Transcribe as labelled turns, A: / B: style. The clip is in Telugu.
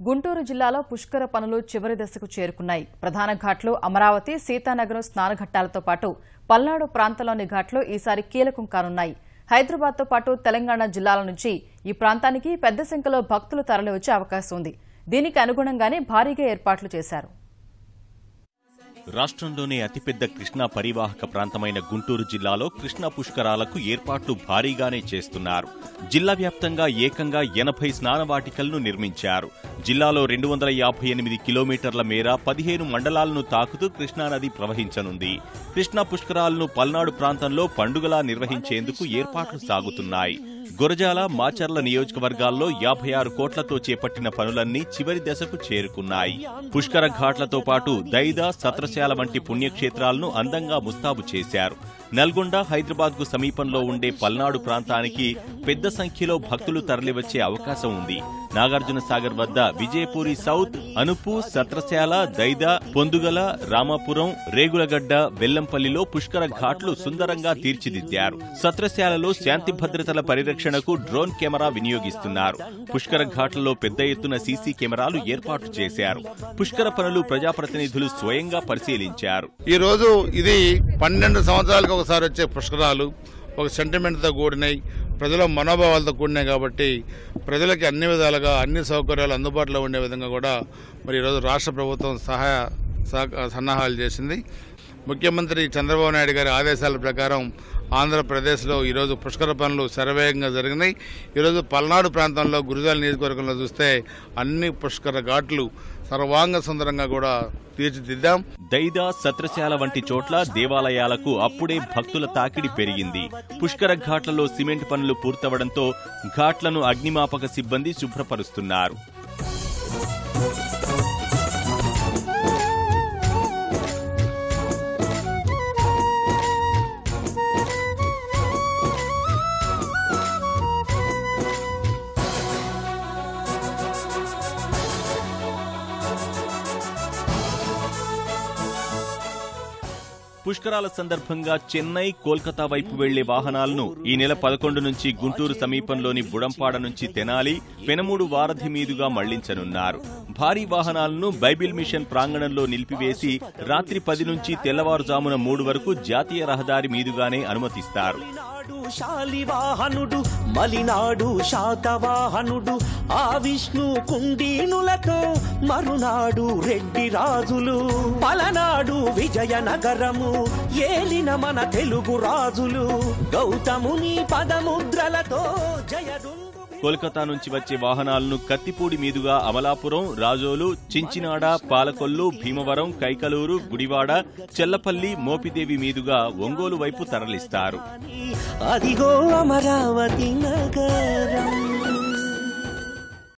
A: గుంటూరు జిల్లాలో పుష్కర పనులు చివరి దశకు చేరుకున్నాయి. ప్రధాన ఘాట్లు అమరావతి, సీతానగరం స్నానఘట్టాలతో పాటు పల్నాడు ప్రాంతంలోని ఘాట్లు ఈసారి కీలకం కానున్నాయి. హైదరాబాద్తో పాటు తెలంగాణ జిల్లాల నుంచి ఈ ప్రాంతానికి పెద్ద సంఖ్యలో భక్తులు తరలివచ్చే అవకాశం ఉంది. దీనికి అనుగుణంగానే భారీగా ఏర్పాట్లు చేశారు.
B: రాష్ట్రంలోనే అతిపెద్ద కృష్ణా పరివాహక ప్రాంతమైన గుంటూరు జిల్లాలో కృష్ణా పుష్కరాలకు ఏర్పాట్లు భారీగానే చేస్తున్నారు. జిల్లా వ్యాప్తంగా ఏకంగా 80 స్నానవాటికలను నిర్మించారు. జిల్లాలో 258 కిలోమీటర్ల మేర 15 మండలాలను తాకుతూ కృష్ణానది ప్రవహించనుంది. కృష్ణా పుష్కరాలను పల్నాడు ప్రాంతంలో పండుగలా నిర్వహించేందుకు ఏర్పాట్లు సాగుతున్నాయి. గురజాల, మాచర్ల నియోజకవర్గాల్లో 56 కోట్లతో చేపట్టిన పనులన్నీ చివరి దశకు చేరుకున్నాయి. పుష్కర ఘాట్లతో పాటు దైదా, సత్రశాల వంటి పుణ్యక్షేత్రాలను అందంగా ముస్తాబు చేశారు. నల్గొండ, హైదరాబాద్ కు సమీపంలో ఉండే పల్నాడు ప్రాంతానికి పెద్ద సంఖ్యలో భక్తులు తరలివచ్చే అవకాశం ఉంది. నాగార్జున సాగర్ వద్ద విజయపూరి సౌత్, అనుపు, సత్రశాల, దైదా, పొందుగల, రామాపురం, రేగులగడ్డ, వెల్లంపల్లిలో పుష్కర ఘాట్లు సుందరంగా తీర్చిదిద్దారు. సత్రశాలలో శాంతి భద్రతల పరిరక్షణకు డ్రోన్ కెమెరా వినియోగిస్తున్నారు. పుష్కర ఘాట్లలో పెద్ద ఎత్తున సీసీ కెమెరాలు ఏర్పాటు చేశారు. పుష్కర పనులు ప్రజాప్రతినిధులు స్వయంగా పరిశీలించారు.
C: ఈ రోజు ఇది 12 సంవత్సరాలకు ఒకసారి వచ్చే పుష్కరాలు ఒక సెంటిమెంట్తో కూడినాయి, ప్రజల మనోభావాలతో కూడినాయి. కాబట్టి ప్రజలకి అన్ని విధాలుగా అన్ని సౌకర్యాలు అందుబాటులో ఉండే విధంగా కూడా మరి ఈరోజు రాష్ట్ర ప్రభుత్వం సన్నాహాలు చేసింది. ముఖ్యమంత్రి చంద్రబాబు నాయుడు గారి ఆదేశాల ప్రకారం ఆంధ్రప్రదేశ్లో ఈరోజు పుష్కర పనులు శరవేగంగా జరిగినాయి. ఈరోజు పల్నాడు ప్రాంతంలో గురజాల నియోజకవర్గంలో చూస్తే అన్ని పుష్కర ఘాట్లు సర్వాంగ సుందరంగా కూడా తీర్చిదిద్దాం.
B: దైదా, సత్రశాల వంటి చోట్ల దేవాలయాలకు అప్పుడే భక్తుల తాకిడి పెరిగింది. పుష్కర ఘాట్లలో సిమెంట్ పనులు పూర్తవడంతో ఘాట్లను అగ్నిమాపక సిబ్బంది శుభ్రపరుస్తున్నారు. పుష్కరాల సందర్భంగా చెన్నై, కోల్కతా వైపు వెళ్లే వాహనాలను ఈ నెల 11 నుంచి గుంటూరు సమీపంలోని బుడంపాడ నుంచి తెనాలి, పెనమూడు వారధి మీదుగా మళ్లించనున్నారు. భారీ వాహనాలను బైబిల్ మిషన్ ప్రాంగణంలో నిలిపివేసి రాత్రి 10 నుంచి తెల్లవారుజామున 3 వరకు జాతీయ రహదారి మీదుగానే అనుమతిస్తారు.
D: శాలివాహనుడు మలినాడు శాతవాహనుడు ఆ విష్ణు కుండీనులతో మరునాడు రెడ్డి రాజులు పలనాడు విజయనగరము ఏలిన మన తెలుగు రాజులు గౌతముని పదముద్రలతో జయదు.
B: కోల్కతా నుంచి వచ్చే వాహనాలను కత్తిపూడి మీదుగా అమలాపురం, రాజోలు, చించినాడ, పాలకొల్లు, భీమవరం, కైకలూరు, గుడివాడ, చెల్లపల్లి, మోపిదేవి మీదుగా ఒంగోలు వైపు తరలిస్తారు.
D: అదిగో అమరావతి నగరం.